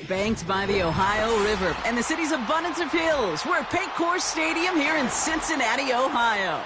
Banked by the Ohio River and the city's abundance of hills, we're at Paycor Stadium here in Cincinnati, Ohio.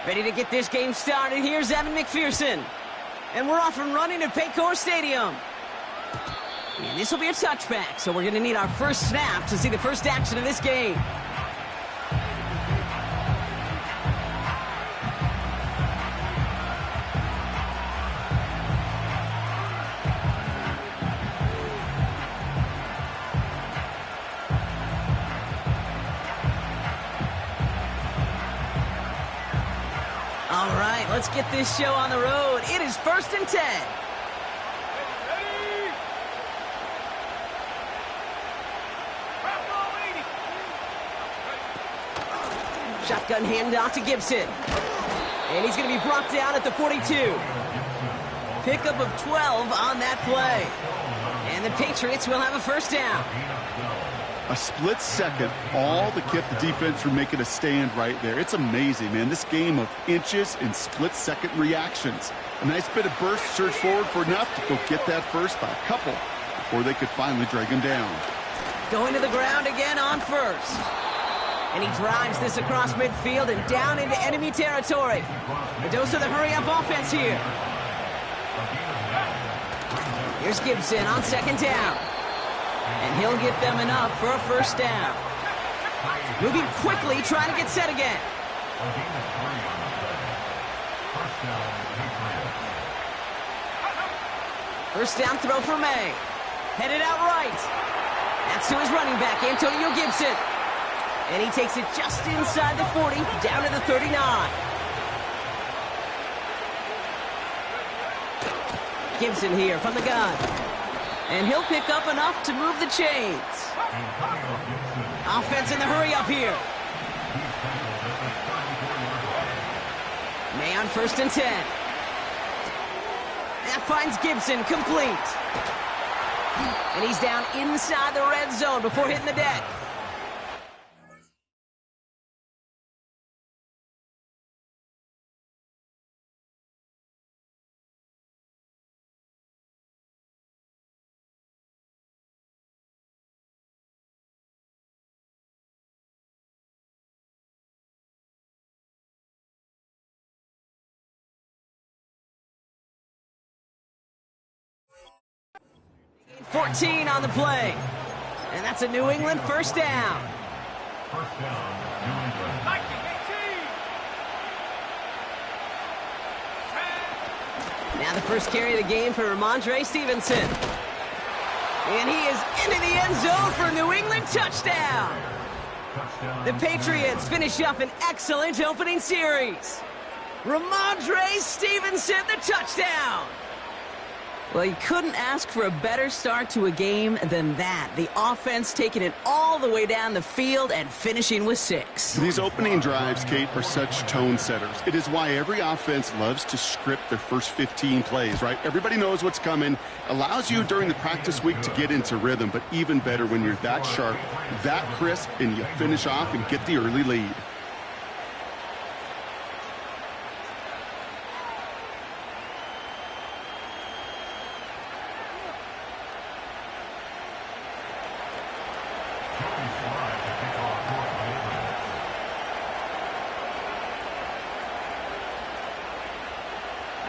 Ready to get this game started. Here's Evan McPherson. And we're off and running at Paycor Stadium. And this will be a touchback, so we're going to need our first snap to see the first action of this game. All right, let's get this show on the road. It is 1st and 10. Shotgun handoff to Gibson. And he's going to be brought down at the 42. Pickup of 12 on that play. And the Patriots will have a first down. A split second, all that kept the defense from making a stand right there. It's amazing, man. This game of inches and split-second reactions. A nice bit of burst, surge forward for enough to go get that first by a couple before they could finally drag him down. Going to the ground again on first. And he drives this across midfield and down into enemy territory. A dose of the hurry-up offense here. Here's Gibson on second down. And he'll get them enough for a first down. Moving quickly, trying to get set again. First down throw for May. Headed out right. That's to his running back, Antonio Gibson. And he takes it just inside the 40, down to the 39. Gibson here from the gun. And he'll pick up enough to move the chains. Offense in the hurry up here. May on 1st and 10. That finds Gibson complete. And he's down inside the red zone before hitting the deck. .14 on the play. And that's a New England first down. First down, New England. Now the first carry of the game for Ramondre Stevenson. And he is into the end zone for a New England touchdown. The Patriots finish up an excellent opening series. Ramondre Stevenson, the touchdown. Well, you couldn't ask for a better start to a game than that. The offense taking it all the way down the field and finishing with 6. These opening drives, Kate, are such tone setters. It is why every offense loves to script their first 15 plays, right? Everybody knows what's coming. Allows you during the practice week to get into rhythm, but even better when you're that sharp, that crisp, and you finish off and get the early lead.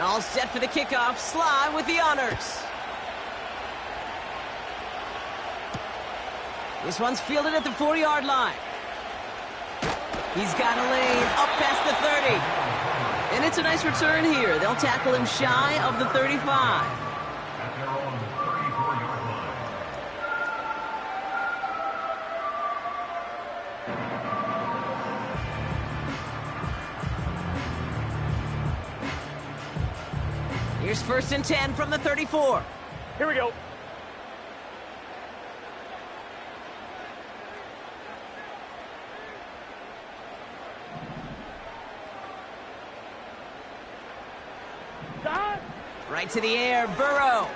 All set for the kickoff. Sly with the honors. This one's fielded at the 4-yard line. He's got a lane up past the 30. And it's a nice return here. They'll tackle him shy of the 35. At their own 34-yard line. Here's 1st and 10 from the 34. Here we go. Right to the air, Burrow.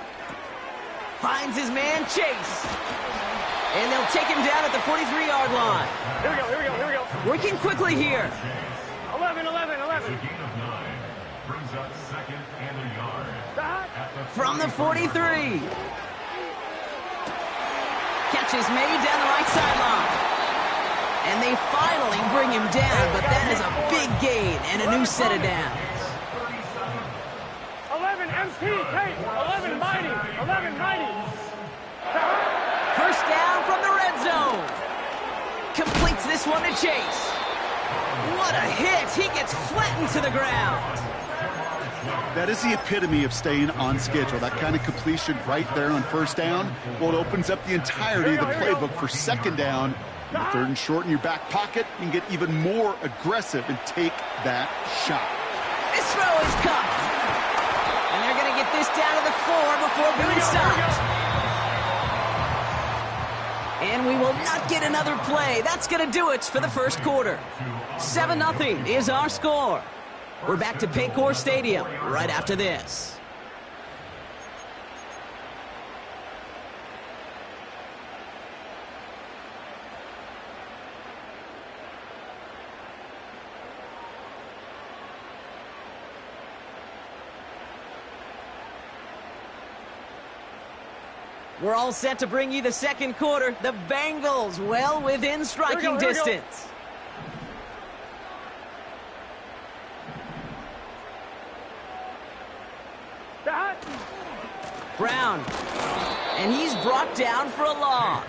Finds his man, Chase. And they'll take him down at the 43-yard line. Here we go. Working quickly here. 11. It's a gain of 9. Brings up second and a yard. From the 43. Catch is made down the right sideline. And they finally bring him down, but that is a big gain and a new set of downs. 11 MP, Kate. 11 mighty. First down from the red zone. Completes this one to Chase. What a hit. He gets flattened to the ground. That is the epitome of staying on schedule. That kind of completion right there on first down. Well, it opens up the entirety of the playbook for second down. And third and short in your back pocket, you can get even more aggressive and take that shot. This throw is caught. And they're going to get this down to the 4 before being stopped. And we will not get another play. That's going to do it for the first quarter. 7-0 is our score. We're back to Paycor Stadium right after this. We're all set to bring you the second quarter. The Bengals well within striking distance. Brown. And he's brought down for a loss.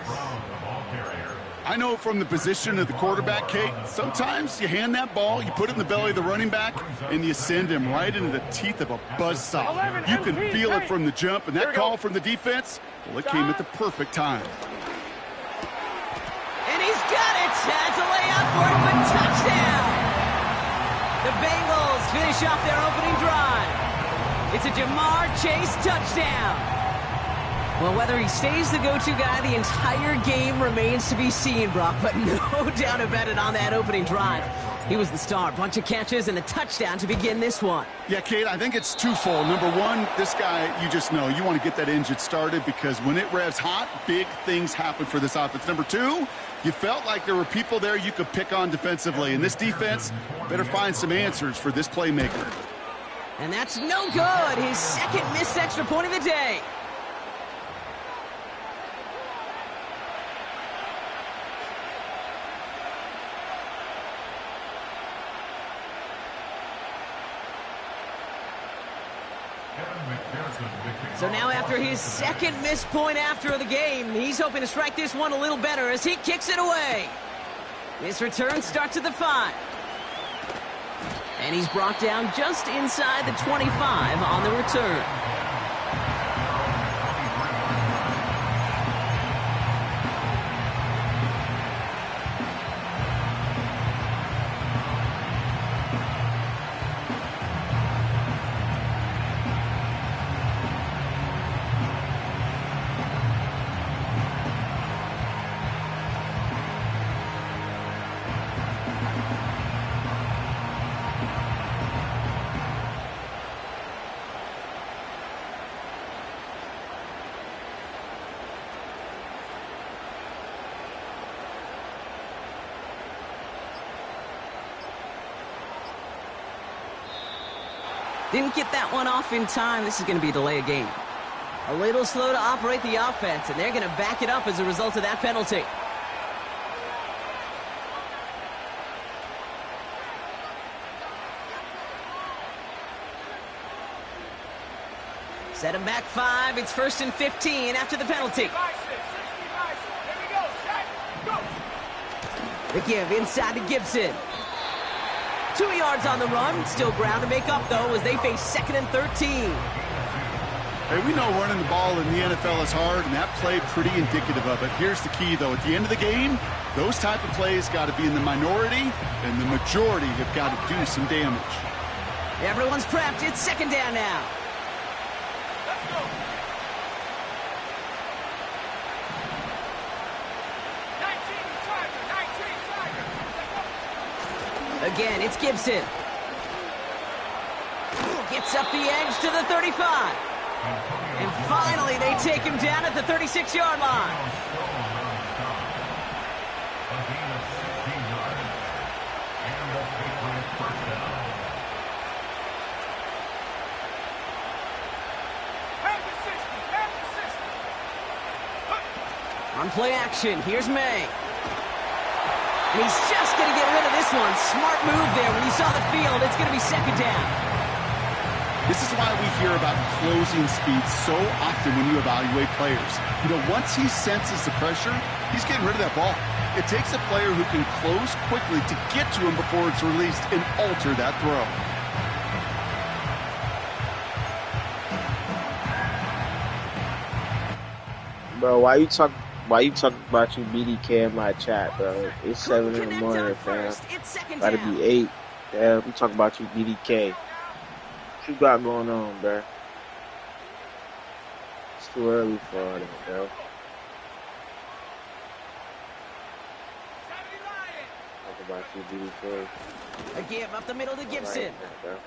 I know from the position of the quarterback, Kate, sometimes you hand that ball, you put it in the belly of the running back, and you send him right into the teeth of a buzzsaw. You can feel it from the jump, and that call from the defense, well, it came at the perfect time. And he's got it. That's a layout for it, but touchdown. The Bengals finish off their opening drive. It's a Jamar Chase touchdown. Well, whether he stays the go-to guy the entire game remains to be seen, Brock, but no doubt about it on that opening drive. He was the star. Bunch of catches and a touchdown to begin this one. Yeah, Kate, I think it's twofold. Number one, this guy, you just know, you want to get that engine started because when it revs hot, big things happen for this offense. Number two, you felt like there were people there you could pick on defensively, and this defense better find some answers for this playmaker. And that's no good. His second missed extra point of the day. So now after his second missed point after the game, he's hoping to strike this one a little better as he kicks it away. This return starts at the 5. And he's brought down just inside the 25 on the return. Didn't get that one off in time. This is going to be a delay of game. A little slow to operate the offense, and they're going to back it up as a result of that penalty. Set him back 5. It's 1st and 15 after the penalty. The give inside to Gibson. 2 yards on the run. Still ground to make up, though, as they face 2nd and 13. Hey, we know running the ball in the NFL is hard, and that play pretty indicative of it. Here's the key, though. At the end of the game, those type of plays got to be in the minority, and the majority have got to do some damage. Everyone's prepped. It's 2nd down now. Let's go. Again, it's Gibson. Gets up the edge to the 35. And finally, they take him down at the 36-yard line. A gain of 16 yards. And the Patriots first down. On play action, here's May. And he's just going to get rid of this one. Smart move there. When you saw the field, it's going to be second down. This is why we hear about closing speed so often when you evaluate players. You know, once he senses the pressure, he's getting rid of that ball. It takes a player who can close quickly to get to him before it's released and alter that throw. Bro, why you talk about you BDK in my chat, bro? It's 7 in the morning, fam. Gotta be 8. Damn, we talk about you BDK. What you got going on, bro? It's too early for all that, bro. Talk about you BDK. A give up the middle to Gibson. Right,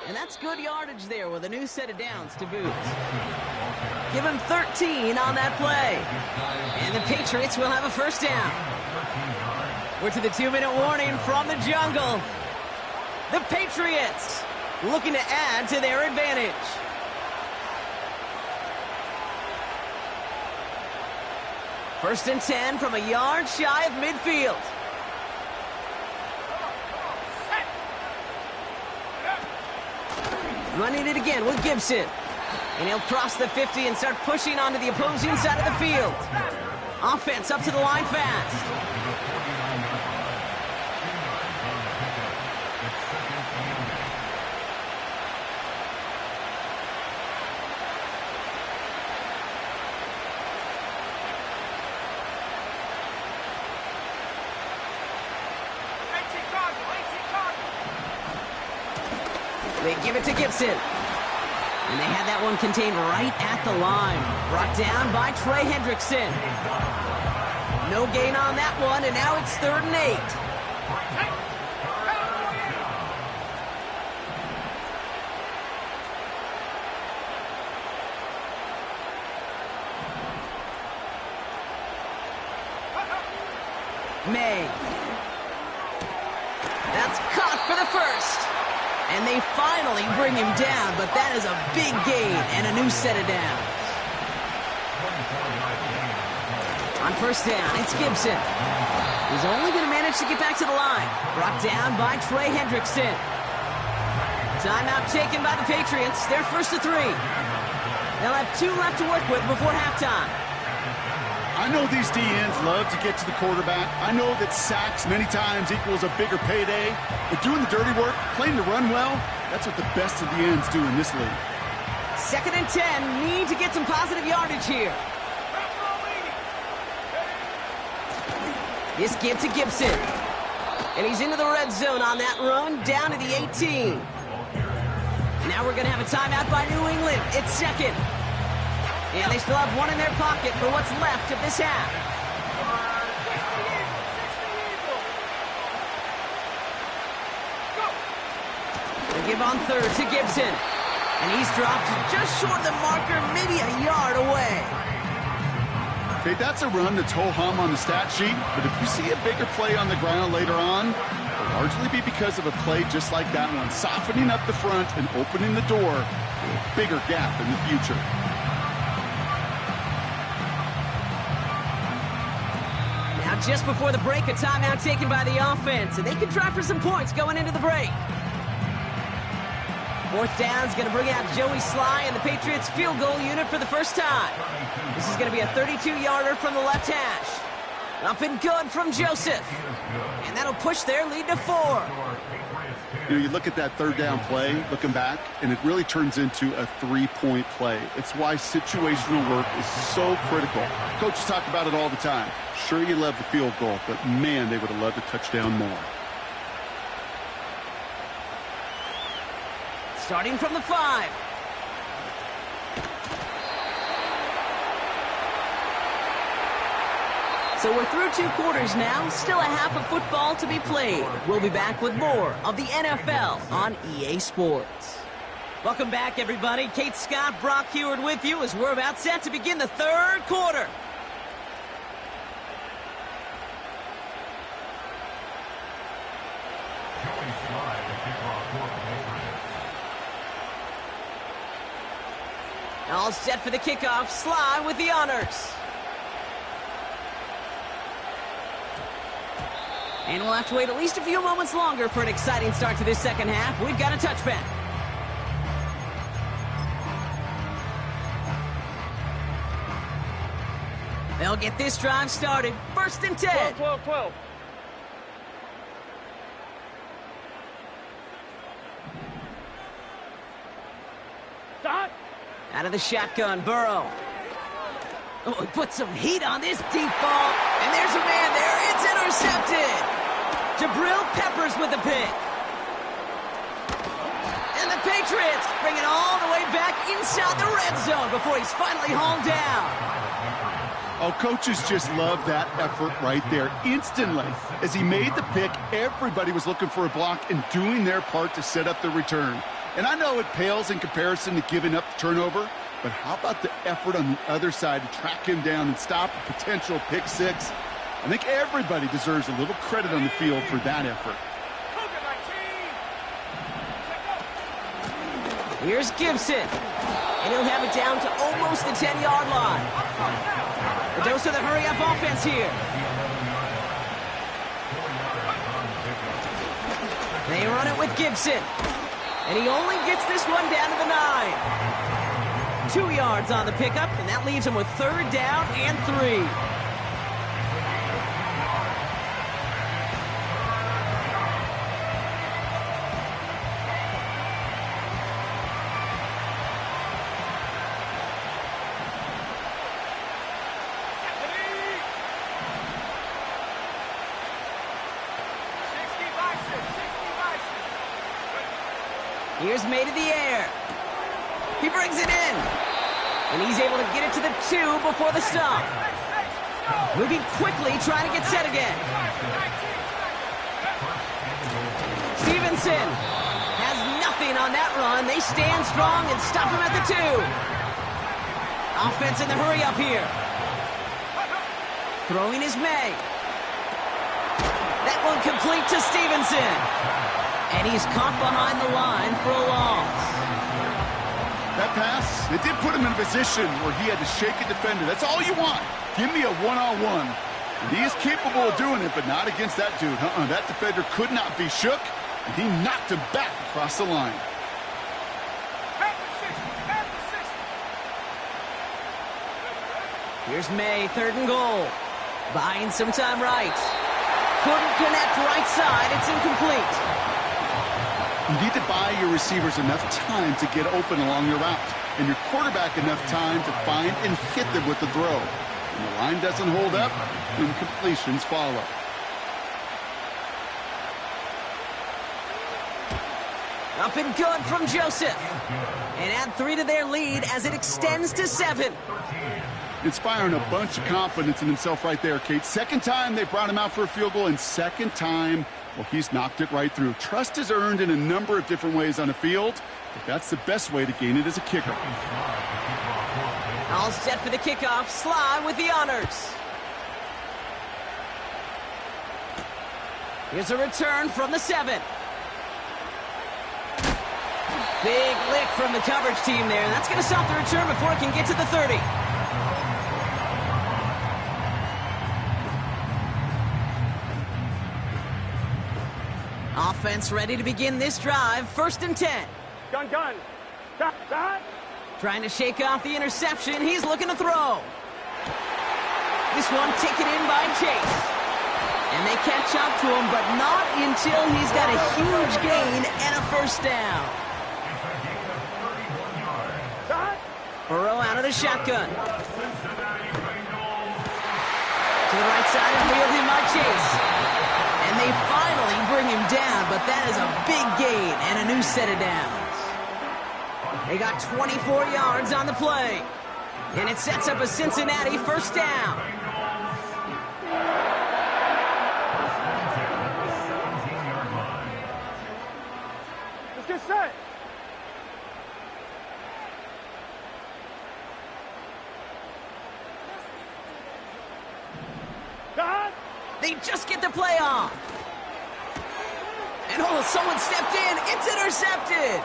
and that's good yardage there with a new set of downs to boot. Give him 13 on that play. And the Patriots will have a first down. We're to the 2-minute warning from the jungle. The Patriots looking to add to their advantage. First and 10 from a yard shy of midfield. Running it again with Gibson. And he'll cross the 50 and start pushing onto the opposing side of the field. Offense up to the line fast. They give it to Gibson. And they had that one contained right at the line. Brought down by Trey Hendrickson. No gain on that one, and now it's 3rd and 8. May. That's caught for the first. And they finally bring him down, but that is a big gain and a new set of downs. On first down, it's Gibson. He's only going to manage to get back to the line. Brought down by Trey Hendrickson. Timeout taken by the Patriots. They're 1st to 3. They'll have 2 left to work with before halftime. I know these DNs love to get to the quarterback. I know that sacks many times equals a bigger payday. But doing the dirty work, playing to run well, that's what the best of the ends do in this league. 2nd and 10. Need to get some positive yardage here. This give to Gibson. And he's into the red zone on that run, down to the 18. Now we're going to have a timeout by New England. It's second. And they still have one in their pocket for what's left of this half. They give on 3rd to Gibson. And he's dropped just short of the marker, maybe a yard away. Okay, that's a run that's ho-hum on the stat sheet, but if you see a bigger play on the ground later on, it'll largely be because of a play just like that one, softening up the front and opening the door for a bigger gap in the future. Now, just before the break, a timeout taken by the offense, and they can try for some points going into the break. 4th down's going to bring out Joey Sly and the Patriots field goal unit for the first time. This is going to be a 32-yarder from the left hash. Up and good from Joseph. And that'll push their lead to 4. You know, you look at that 3rd down play, looking back, and it really turns into a 3-point play. It's why situational work is so critical. Coaches talk about it all the time. Sure, you love the field goal, but man, they would have loved a touchdown more. Starting from the 5. So we're through 2 quarters now, still a half of football to be played. We'll be back with more of the NFL on EA Sports. Welcome back, everybody. Kate Scott, Brock Heward with you as we're about set to begin the third quarter. All set for the kickoff. Sly with the honors. And we'll have to wait at least a few moments longer for an exciting start to this second half. We've got a touchback. They'll get this drive started. First and 10. 12. Stop. Out of the shotgun, Burrow. Oh, he put some heat on this deep ball. And there's a man there. It's intercepted. Jabril Peppers with the pick. And the Patriots bring it all the way back inside the red zone before he's finally hauled down. Oh, coaches just love that effort right there. Instantly, as he made the pick, everybody was looking for a block and doing their part to set up the return. And I know it pales in comparison to giving up the turnover, but how about the effort on the other side to track him down and stop a potential pick six? I think everybody deserves a little credit on the field for that effort. Here's Gibson, and he'll have it down to almost the 10-yard line. A dose of the hurry-up offense here. They run it with Gibson, and he only gets this one down to the 9. 2 yards on the pickup, and that leaves him with third down and 3. Here's May to the air. He brings it in. And he's able to get it to the 2 before the stop. Moving quickly, trying to get set again. Stevenson has nothing on that run. They stand strong and stop him at the 2. Offense in the hurry up here. Throwing is May. That one complete to Stevenson. And he's caught behind the line for a loss. That pass, it did put him in a position where he had to shake a defender. That's all you want. Give me a one-on-one. And he is capable of doing it, but not against that dude. That defender could not be shook, and he knocked him back across the line. Here's May, 3rd and goal. Buying some time right. Couldn't connect right side. It's incomplete. You need to buy your receivers enough time to get open along your route, and your quarterback enough time to find and hit them with the throw. When the line doesn't hold up, incompletions follow. Up and good from Joseph. And add 3 to their lead as it extends to 7. Inspiring a bunch of confidence in himself right there, Kate. Second time they brought him out for a field goal, and second time, well, he's knocked it right through. Trust is earned in a number of different ways on the field, but that's the best way to gain it as a kicker. All set for the kickoff. Sly with the honors. Here's a return from the 7. Big lick from the coverage team there. That's going to stop the return before it can get to the 30. Offense ready to begin this drive. 1st and 10. Gun. Stop. Trying to shake off the interception. He's looking to throw. This one taken in by Chase. And they catch up to him, but not until he's got a huge gain and a first down. Burrow out of the shotgun. To the right side and wheeled in by Chase. And they finally bring him down, but that is a big gain and a new set of downs. They got 24 yards on the play. And it sets up a Cincinnati first down. Let's get set. They just get the play off. And oh, someone stepped in. It's intercepted.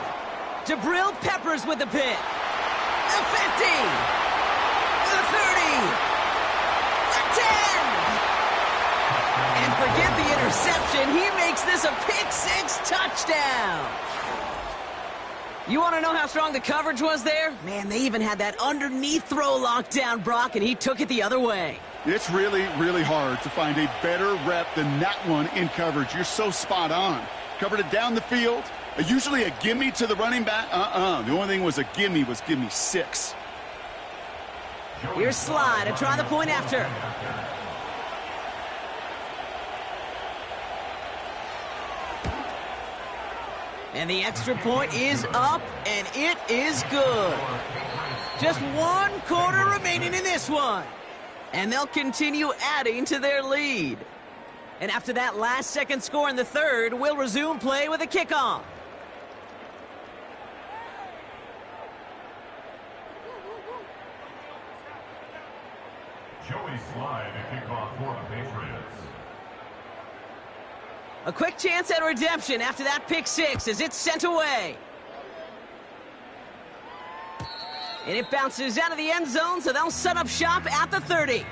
Jabril Peppers with the pick. The 50. The 30. The 10. And forget the interception. He makes this a pick-6 touchdown. You want to know how strong the coverage was there? Man, they even had that underneath throw locked down, Brock, and he took it the other way. It's really, really hard to find a better rep than that one in coverage. You're so spot on. Covered it down the field. Usually a gimme to the running back. The only thing was a gimme was give me 6. Here's Sly to try the point after. And the extra point is up, and it is good. Just 1 quarter remaining in this one. And they'll continue adding to their lead. And after that last-second score in the third, we'll resume play with a kickoff. Joey Sly to kick off for the Patriots. A quick chance at redemption after that pick-6 as it's sent away. And it bounces out of the end zone, so they'll set up shop at the 30.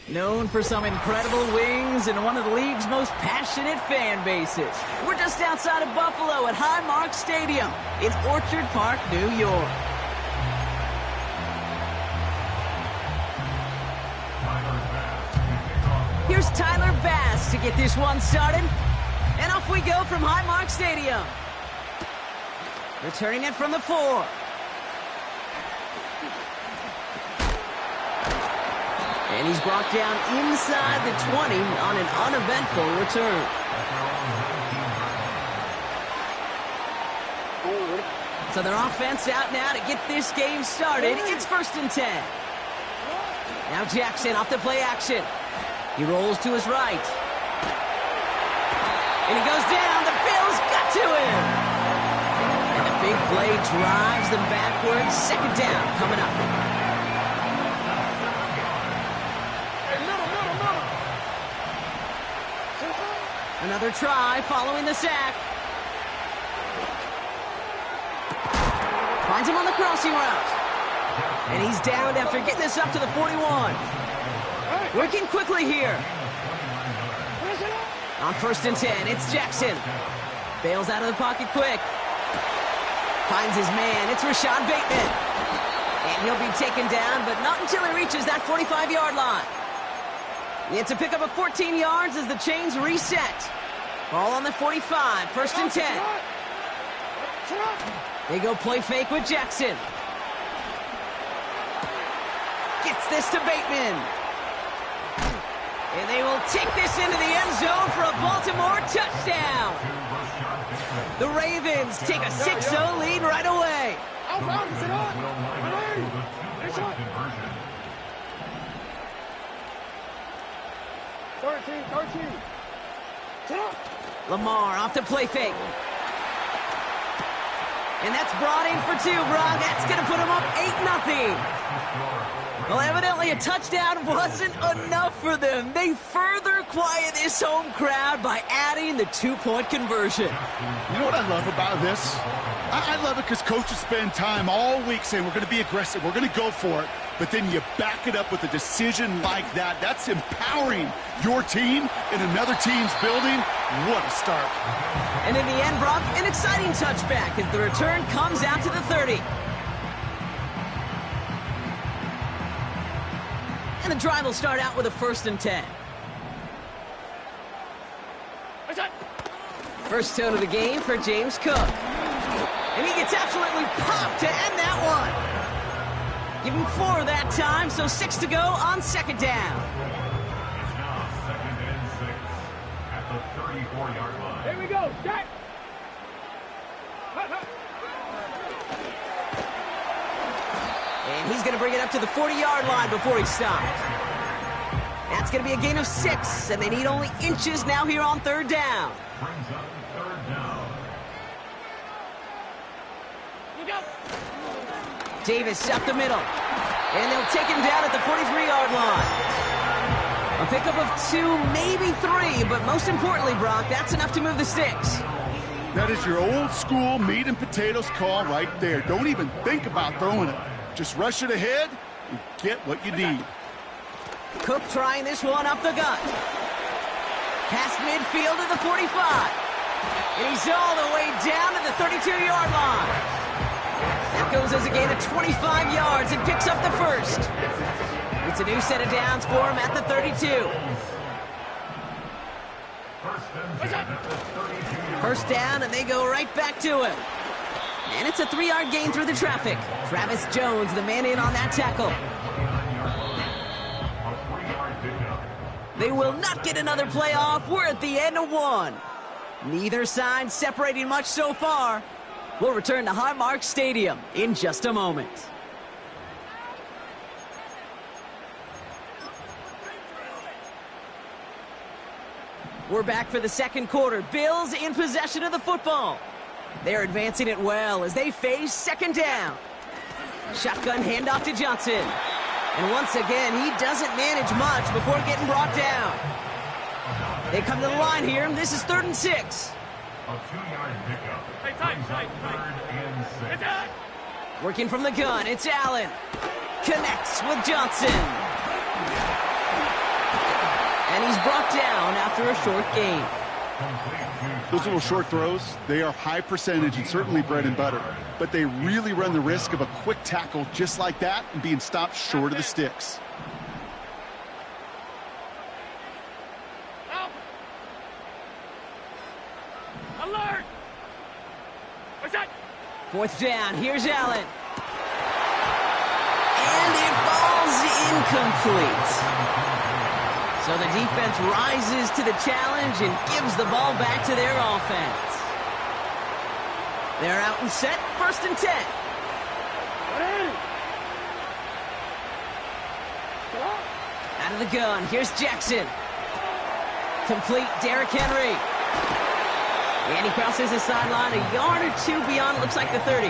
Known for some incredible wings and one of the league's most passionate fan bases. We're just outside of Buffalo at Highmark Stadium in Orchard Park, New York. Here's Tyler Bass to get this one started. And off we go from Highmark Stadium. Returning it from the 4. And he's brought down inside the 20 on an uneventful return. So their offense out now to get this game started. It's 1st and 10. Now Jackson off the play action. He rolls to his right. And he goes down. The Bills got to him. And the big play drives them backwards. 2nd down coming up. Another try following the sack. Finds him on the crossing route. And he's down after getting this up to the 41. Working quickly here. On 1st and 10, it's Jackson. Bails out of the pocket quick. Finds his man. It's Rashad Bateman. And he'll be taken down, but not until he reaches that 45-yard line. It's a pickup of 14 yards as the chains reset. Ball on the 45, 1st and 10. They go play fake with Jackson. Gets this to Bateman. And they will take this into the end zone for a Baltimore touchdown. The Ravens take a 6-0 lead right away. 13. Lamar off to play fake. And that's brought in for 2, Brock. That's going to put him up 8-0. Well, evidently a touchdown wasn't enough for them. They further quiet this home crowd by adding the 2-point conversion. You know what I love about this? I love it because coaches spend time all week saying we're going to be aggressive, we're going to go for it, but then you back it up with a decision like that. That's empowering your team in another team's building. What a start. And in the end, Brock, an exciting touchback as the return comes out to the 30. And the drive will start out with a 1st and 10. First tone of the game for James Cook. And he gets absolutely popped to end that one. Give him 4 that time, so 6 to go on 2nd down. It's now 2nd and 6 at the 34-yard line. Here we go, Jack. And he's going to bring it up to the 40-yard line before he stops. That's going to be a gain of 6, and they need only inches now here on 3rd down. Brings up 3rd down. Davis up the middle. And they'll take him down at the 43-yard line. A pickup of 2, maybe 3, but most importantly, Brock, that's enough to move the sticks. That is your old school meat and potatoes call right there. Don't even think about throwing it. Just rush it ahead and get what you need. Cook trying this one up the gut. Past midfield to the 45. And he's all the way down to the 32-yard line. That goes as a gain of 25 yards and picks up the 1st. It's a new set of downs for him at the 32. 1st down, and they go right back to him. And it's a 3-yard gain through the traffic. Travis Jones, the man in on that tackle. They will not get another play off. We're at the end of 1. Neither side separating much so far. We'll return to Highmark Stadium in just a moment. We're back for the 2nd quarter. Bills in possession of the football. They're advancing it well as they face 2nd down. Shotgun handoff to Johnson. And once again, he doesn't manage much before getting brought down. They come to the line here. This is 3rd and 6. A 2-yard pickup. Brings up 3rd and 6. Working from the gun, it's Allen. Connects with Johnson. And he's brought down after a short gain. Those little short throws, they are high percentage and certainly bread and butter. But they really run the risk of a quick tackle just like that and being stopped short of the sticks. Alert! What's that? 4th down, here's Allen. And it falls incomplete. So the defense rises to the challenge and gives the ball back to their offense. They're out and set, 1st and 10. Out of the gun, here's Jackson. Complete, Derrick Henry. And he crosses the sideline a yard or 2 beyond, looks like the 30.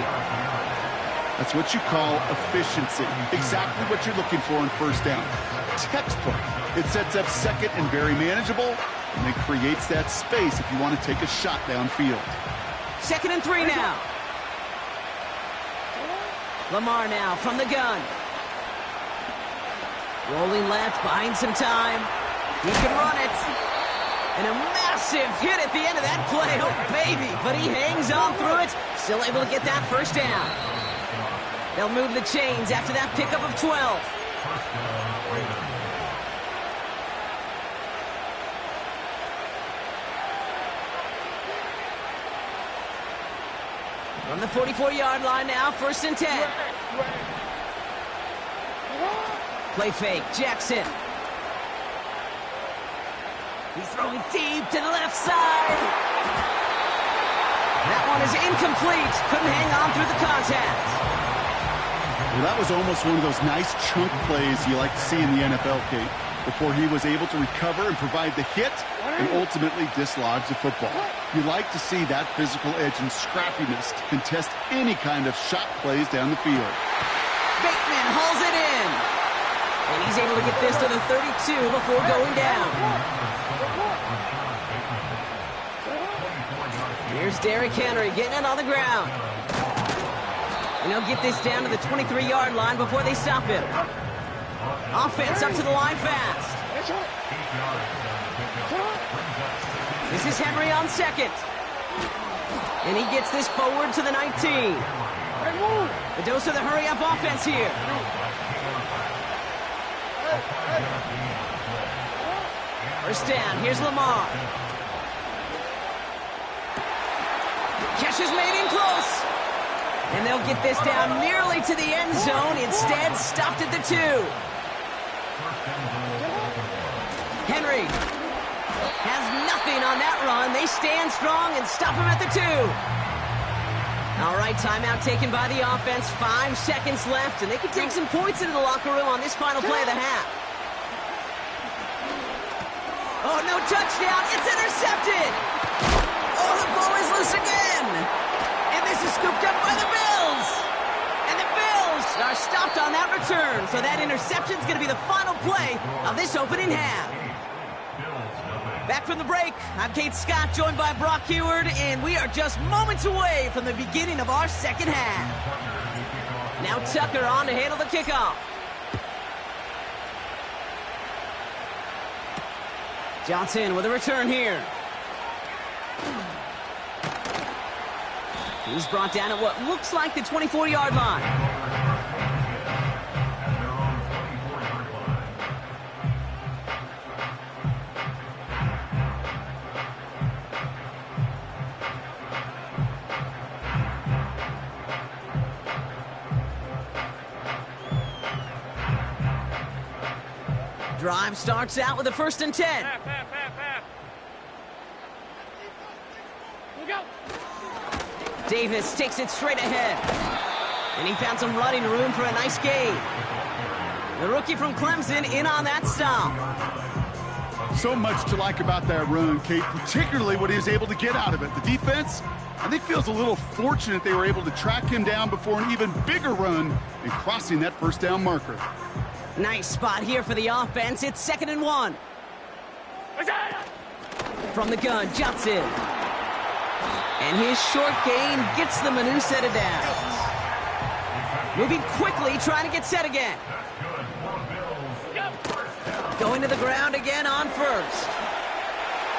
That's what you call efficiency. Exactly what you're looking for in 1st down. Textbook. It sets up 2nd and very manageable. and it creates that space if you want to take a shot downfield. 2nd and 3 now. Lamar now from the gun. Rolling left, buying some time. He can run it. And a massive hit at the end of that play. Oh, baby. But he hangs on through it. Still able to get that first down. They'll move the chains after that pickup of 12. From the 44-yard line now, 1st and 10. Play fake, Jackson. He's throwing deep to the left side. That one is incomplete. Couldn't hang on through the contact. Well, that was almost one of those nice chunk plays you like to see in the NFL, Kate, before he was able to recover and provide the hit and ultimately dislodge the football. You like to see that physical edge and scrappiness to contest any kind of shot plays down the field. Bateman hauls it in. And he's able to get this to the 32 before going down. Here's Derrick Henry getting it on the ground. And he'll get this down to the 23-yard line before they stop him. Offense up to the line fast. This is Henry on 2nd. And he gets this forward to the 19. The dose of the hurry-up offense here. First down, here's Lamar. Catch is made in close. And they'll get this down nearly to the end zone. Instead, stopped at the 2. Henry has nothing on that run. They stand strong and stop him at the 2. All right, timeout taken by the offense. 5 seconds left, and they can take some points into the locker room on this final play of the half. Oh, no touchdown. It's intercepted. Oh, the ball is loose again. And this is scooped up by the Bills. And the Bills are stopped on that return. So that interception is going to be the final play of this opening half. Back from the break, I'm Kate Scott, joined by Brock Heward, and we are just moments away from the beginning of our second half. Now Tucker on to handle the kickoff. Johnson with a return here. He's brought down at what looks like the 24-yard line. Drive starts out with a 1st and 10. Half. Look out. Davis takes it straight ahead. And he found some running room for a nice gain. The rookie from Clemson in on that stop. So much to like about that run, Kate, particularly what he was able to get out of it. The defense, I think, feels a little fortunate they were able to track him down before an even bigger run and crossing that first down marker. Nice spot here for the offense. It's 2nd and 1. From the gun, Johnson. And his short gain gets them a new set of downs. Moving quickly, trying to get set again. Going to the ground again on 1st.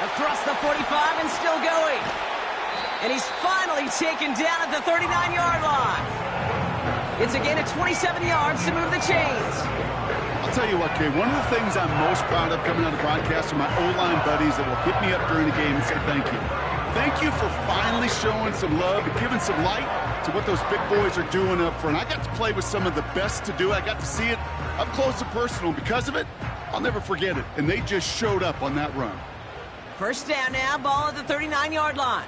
Across the 45 and still going. And he's finally taken down at the 39-yard line. It's a gain of 27 yards to move the chains. I'll tell you what, Kay, one of the things I'm most proud of coming out of broadcast are my O-line buddies that will hit me up during the game and say thank you. Thank you for finally showing some love and giving some light to what those big boys are doing up front. I got to play with some of the best to do it. I got to see it up close and personal. Because of it, I'll never forget it. And they just showed up on that run. First down now, ball at the 39-yard line.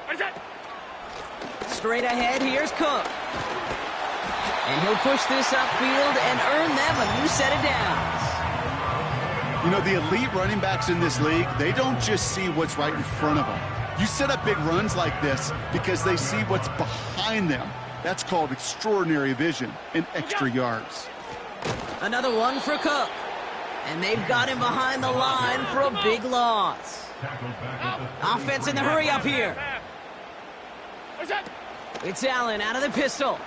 What is that? Straight ahead, here's Cook. And he'll push this upfield and earn them a new set of downs. You know, the elite running backs in this league, they don't just see what's right in front of them. You set up big runs like this because they see what's behind them. That's called extraordinary vision and extra yards. Another one for Cook. And they've got him behind the line for a big loss. Offense in the hurry up here. It's Allen out of the pistol.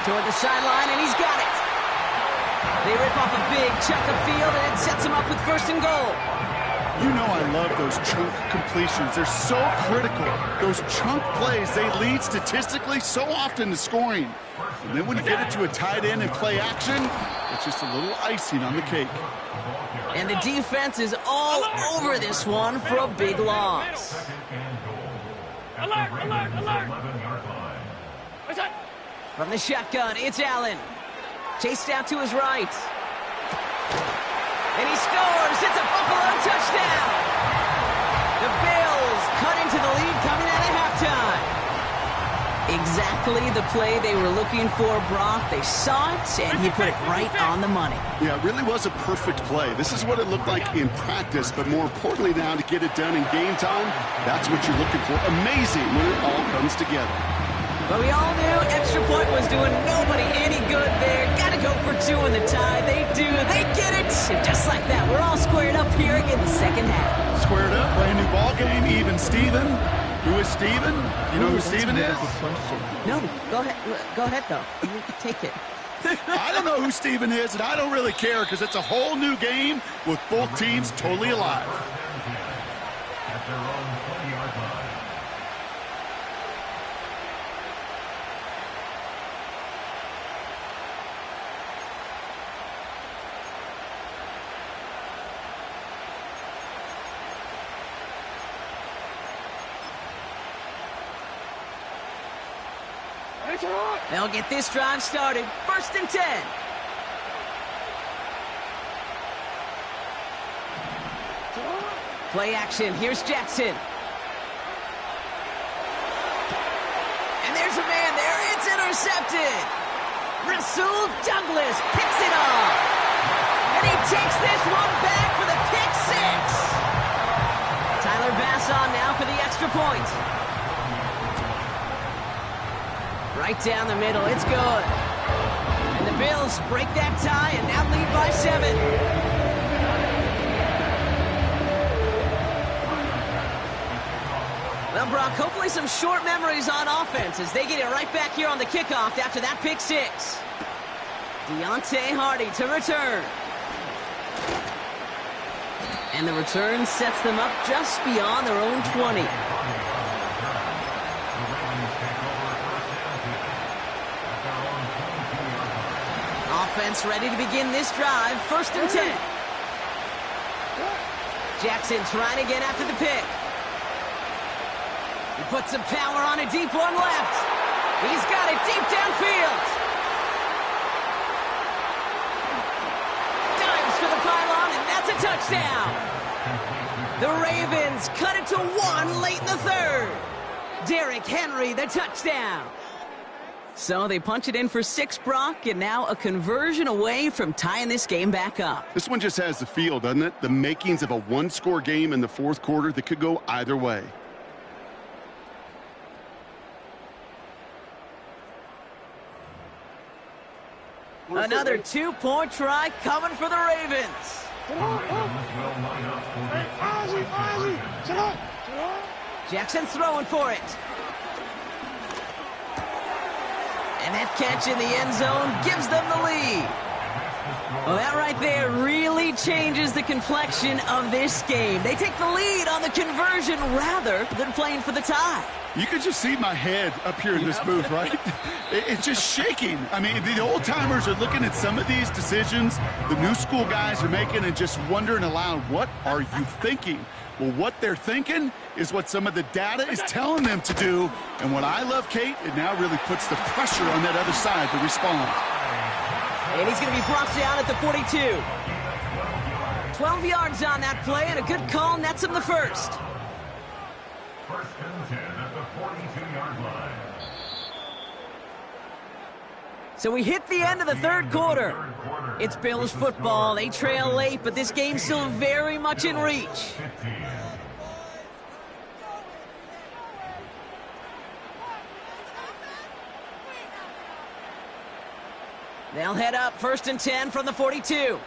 Toward the sideline, and he's got it. They rip off a big chunk of field, and it sets him up with 1st and goal. You know I love those chunk completions. They're so critical. Those chunk plays, they lead statistically so often to scoring. And then when you get it to a tight end and play action, it's just a little icing on the cake. And the defense is all over this one for a big loss. Alert, alert, alert. From the shotgun, it's Allen. Chased out to his right. And he scores! It's a Buffalo touchdown! The Bills cut into the lead coming out of halftime. Exactly the play they were looking for, Brock. They saw it, and he put it right on the money. Yeah, it really was a perfect play. This is what it looked like in practice, but more importantly now to get it done in game time, that's what you're looking for. Amazing when it all comes together. But we all knew extra point was doing nobody any good there. Got to go for 2 in the tie. They do. They get it. And just like that, we're all squared up here in the second half. Squared up, brand new ball game, even Steven. Who is Steven? You know who Steven is? No, go ahead. Go ahead, though. You take it. I don't know who Steven is, and I don't really care because it's a whole new game with both teams totally alive. At their own 20-yard line. They'll get this drive started. 1st and 10. Play action. Here's Jackson. And there's a man there. It's intercepted. Rasul Douglas picks it off. And he takes this one back for the pick 6. Tyler Bass on now for the extra point. Right down the middle, it's good. And the Bills break that tie and now lead by 7. Well, Brock, hopefully some short memories on offense as they get it right back here on the kickoff after that pick 6. Deontay Hardy to return. And the return sets them up just beyond their own 20. Offense ready to begin this drive. 1st and 10. Jackson trying to get after the pick. He puts some power on a deep one left. He's got it deep downfield. Dives for the pylon, and that's a touchdown. The Ravens cut it to 1 late in the 3rd. Derrick Henry, the touchdown. So they punch it in for 6, Brock, and now a conversion away from tying this game back up. This one just has the feel, doesn't it? The makings of a one-score game in the 4th quarter that could go either way. Another 2-point try coming for the Ravens. Jackson throwing for it. And that catch in the end zone gives them the lead. Well, that right there really changes the complexion of this game. They take the lead on the conversion rather than playing for the tie. You could just see my head up here in this booth, right? It's just shaking. I mean, the old-timers are looking at some of these decisions the new school guys are making and just wondering aloud, what are you thinking? Well, what they're thinking is what some of the data is telling them to do. And what I love, Kate, it now really puts the pressure on that other side to respond. And he's going to be brought down at the 42. 12 yards on that play, and a good call nets him the first. 1st and 10 at the 42-yard line. So we hit the end of the 3rd quarter. It's Bills football. They trail late, but this game's still very much in reach. They'll head up 1st and 10 from the 42.